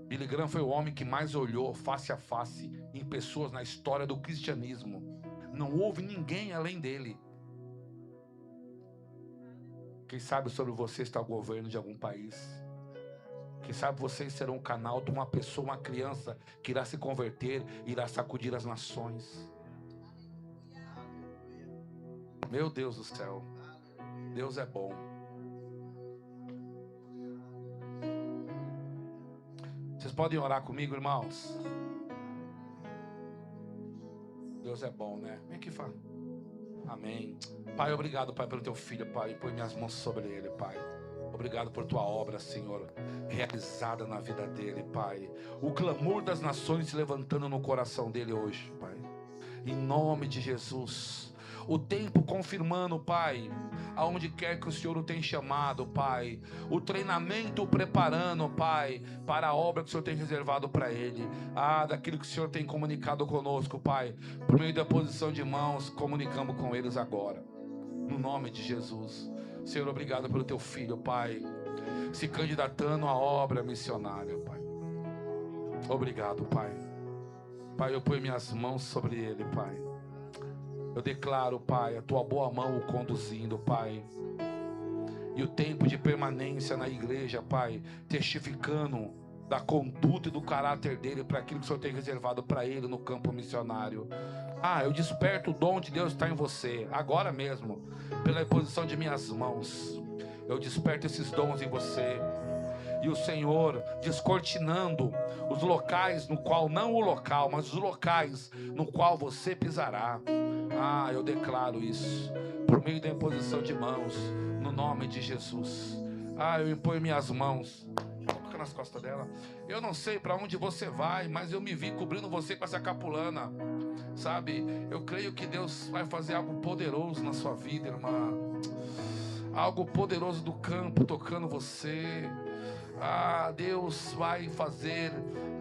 Billy Graham foi o homem que mais olhou face a face em pessoas na história do cristianismo. Não houve ninguém além dele. Quem sabe sobre você está o governo de algum país. Quem sabe vocês serão um canal de uma pessoa, uma criança que irá se converter, irá sacudir as nações. Meu Deus do céu, Deus é bom. Vocês podem orar comigo, irmãos? Deus é bom, né? Vem aqui, fala. Amém. Pai, obrigado, Pai, pelo teu filho, Pai. Põe minhas mãos sobre ele, Pai. Obrigado por tua obra, Senhor, realizada na vida dele, Pai. O clamor das nações se levantando no coração dele hoje, Pai. Em nome de Jesus. O tempo confirmando, Pai, aonde quer que o Senhor o tenha chamado, Pai. O treinamento o preparando, Pai, para a obra que o Senhor tem reservado para ele. Daquilo que o Senhor tem comunicado conosco, Pai. Por meio da posição de mãos, comunicamos com eles agora. No nome de Jesus. Senhor, obrigado pelo teu filho, Pai, se candidatando à obra missionária, Pai. Obrigado, Pai. Pai, eu ponho minhas mãos sobre ele, Pai. Eu declaro, Pai, a tua boa mão o conduzindo, Pai. E o tempo de permanência na igreja, Pai, testificando da conduta e do caráter dele para aquilo que o Senhor tem reservado para ele no campo missionário. Eu desperto o dom de Deus que está em você, agora mesmo, pela imposição de minhas mãos. Eu desperto esses dons em você. E o Senhor descortinando os locais no qual, não o local, mas os locais no qual você pisará. Eu declaro isso, por meio da imposição de mãos, no nome de Jesus. Eu imponho minhas mãos. Coloca nas costas dela. Eu não sei para onde você vai, mas eu me vi cobrindo você com essa capulana. Sabe, eu creio que Deus vai fazer algo poderoso na sua vida, irmã. Algo poderoso do campo tocando você. Deus vai fazer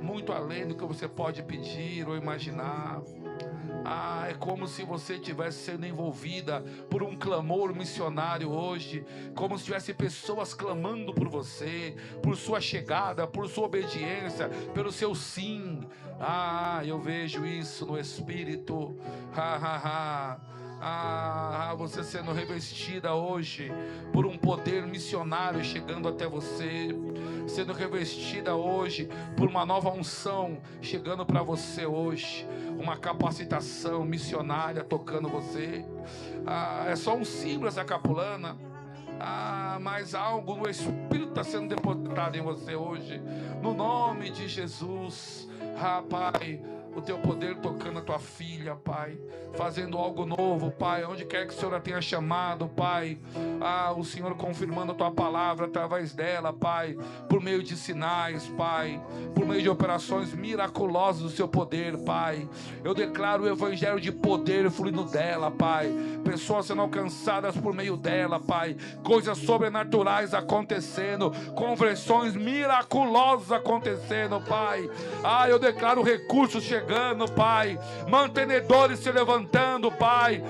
muito além do que você pode pedir ou imaginar. É como se você estivesse sendo envolvida por um clamor missionário hoje, como se tivesse pessoas clamando por você, por sua chegada, por sua obediência, pelo seu sim. Eu vejo isso no Espírito. Você sendo revestida hoje por um poder missionário chegando até você, sendo revestida hoje por uma nova unção chegando para você hoje, uma capacitação missionária tocando você. É só um símbolo essa capulana, mas algo no Espírito está sendo depositado em você hoje, no nome de Jesus. Pai, o teu poder tocando a tua filha, Pai, fazendo algo novo, Pai, onde quer que o Senhor a tenha chamado, Pai. O Senhor confirmando a tua palavra através dela, Pai, por por meio de sinais, Pai, por meio de operações miraculosas do seu poder, Pai. Eu declaro o evangelho de poder fluindo dela, Pai. Pessoas sendo alcançadas por meio dela, Pai. Coisas sobrenaturais acontecendo, conversões miraculosas acontecendo, Pai. Eu declaro recursos chegando, Pai. Mantenedores se levantando, Pai.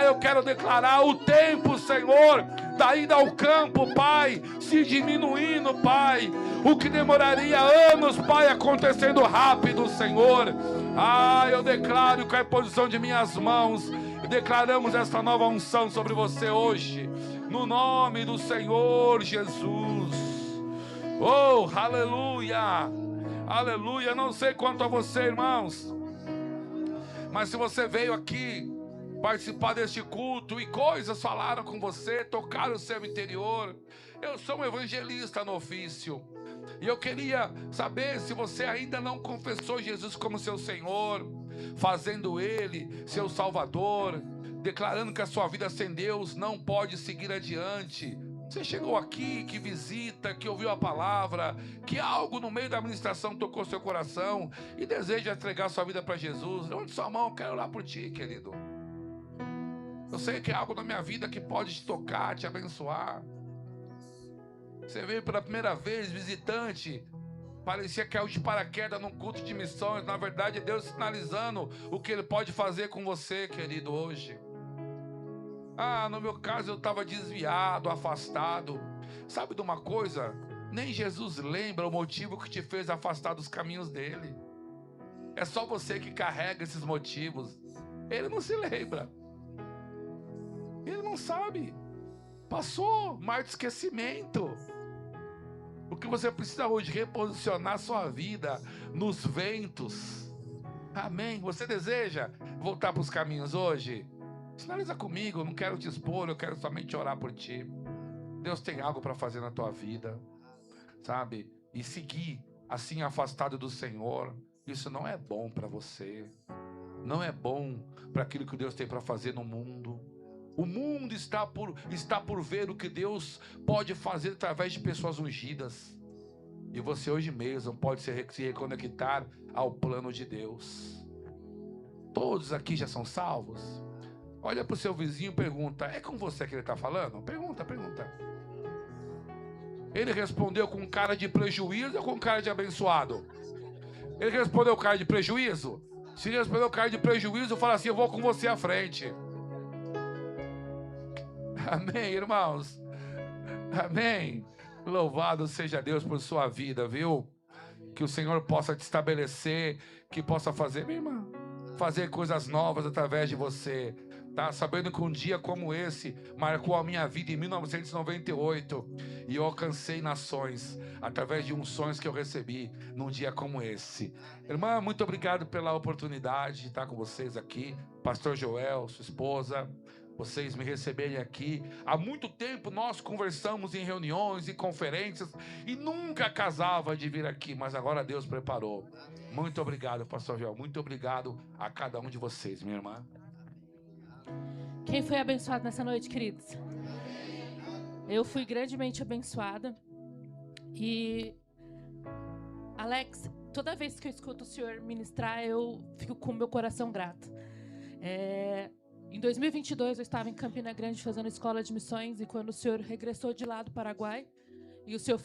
Eu quero declarar o tempo, Senhor, da ida ao campo, Pai, se diminuindo, Pai. O que demoraria anos, Pai, acontecendo rápido, Senhor. Eu declaro com a posição de minhas mãos, declaramos esta nova unção sobre você hoje, no nome do Senhor Jesus. Oh, aleluia, aleluia. Não sei quanto a você, irmãos, mas se você veio aqui participar deste culto e coisas falaram com você, tocaram o seu interior, eu sou um evangelista no ofício, e eu queria saber se você ainda não confessou Jesus como seu Senhor, fazendo Ele seu Salvador, declarando que a sua vida sem Deus não pode seguir adiante. Você chegou aqui, que visita, que ouviu a palavra, que algo no meio da administração tocou seu coração e deseja entregar sua vida para Jesus. Levante sua mão, eu quero orar por ti, querido. Eu sei que é algo na minha vida que pode te tocar, te abençoar. Você veio pela primeira vez, visitante, parecia que caiu de paraquedas num culto de missões. Na verdade, é Deus sinalizando o que Ele pode fazer com você, querido, hoje. No meu caso, eu estava desviado, afastado. Sabe de uma coisa? Nem Jesus lembra o motivo que te fez afastar dos caminhos dEle. É só você que carrega esses motivos. Ele não se lembra. Ele não sabe. Passou, mar de esquecimento. O que você precisa hoje é reposicionar sua vida nos ventos. Amém? Você deseja voltar para os caminhos hoje? Sinaliza comigo, eu não quero te expor, eu quero somente orar por ti. Deus tem algo para fazer na tua vida, sabe? E seguir assim afastado do Senhor, isso não é bom para você. Não é bom para aquilo que Deus tem para fazer no mundo. O mundo está por ver o que Deus pode fazer através de pessoas ungidas. E você hoje mesmo pode se reconectar ao plano de Deus. Todos aqui já são salvos? Olha para o seu vizinho e pergunta: é com você que ele está falando? Pergunta. Ele respondeu com cara de prejuízo ou com cara de abençoado? Ele respondeu cara de prejuízo? Se ele respondeu cara de prejuízo, fala assim: eu vou com você à frente. Amém, irmãos? Amém. Louvado seja Deus por sua vida, viu? Que o Senhor possa te estabelecer, que possa fazer, minha irmã, fazer coisas novas através de você. Tá? Sabendo que um dia como esse marcou a minha vida em 1998 e eu alcancei nações através de unções que eu recebi num dia como esse. Irmã, muito obrigado pela oportunidade de estar com vocês aqui. Pastor Joel, sua esposa, vocês me receberem aqui. Há muito tempo nós conversamos em reuniões e conferências e nunca casava de vir aqui, mas agora Deus preparou. Muito obrigado, Pastor Joel. Muito obrigado a cada um de vocês, minha irmã. Quem foi abençoado nessa noite, queridos? Eu fui grandemente abençoada. E, Alex, toda vez que eu escuto o Senhor ministrar, eu fico com o meu coração grato. Em 2022, eu estava em Campina Grande fazendo escola de missões, e quando o Senhor regressou de lá do Paraguai, e o Senhor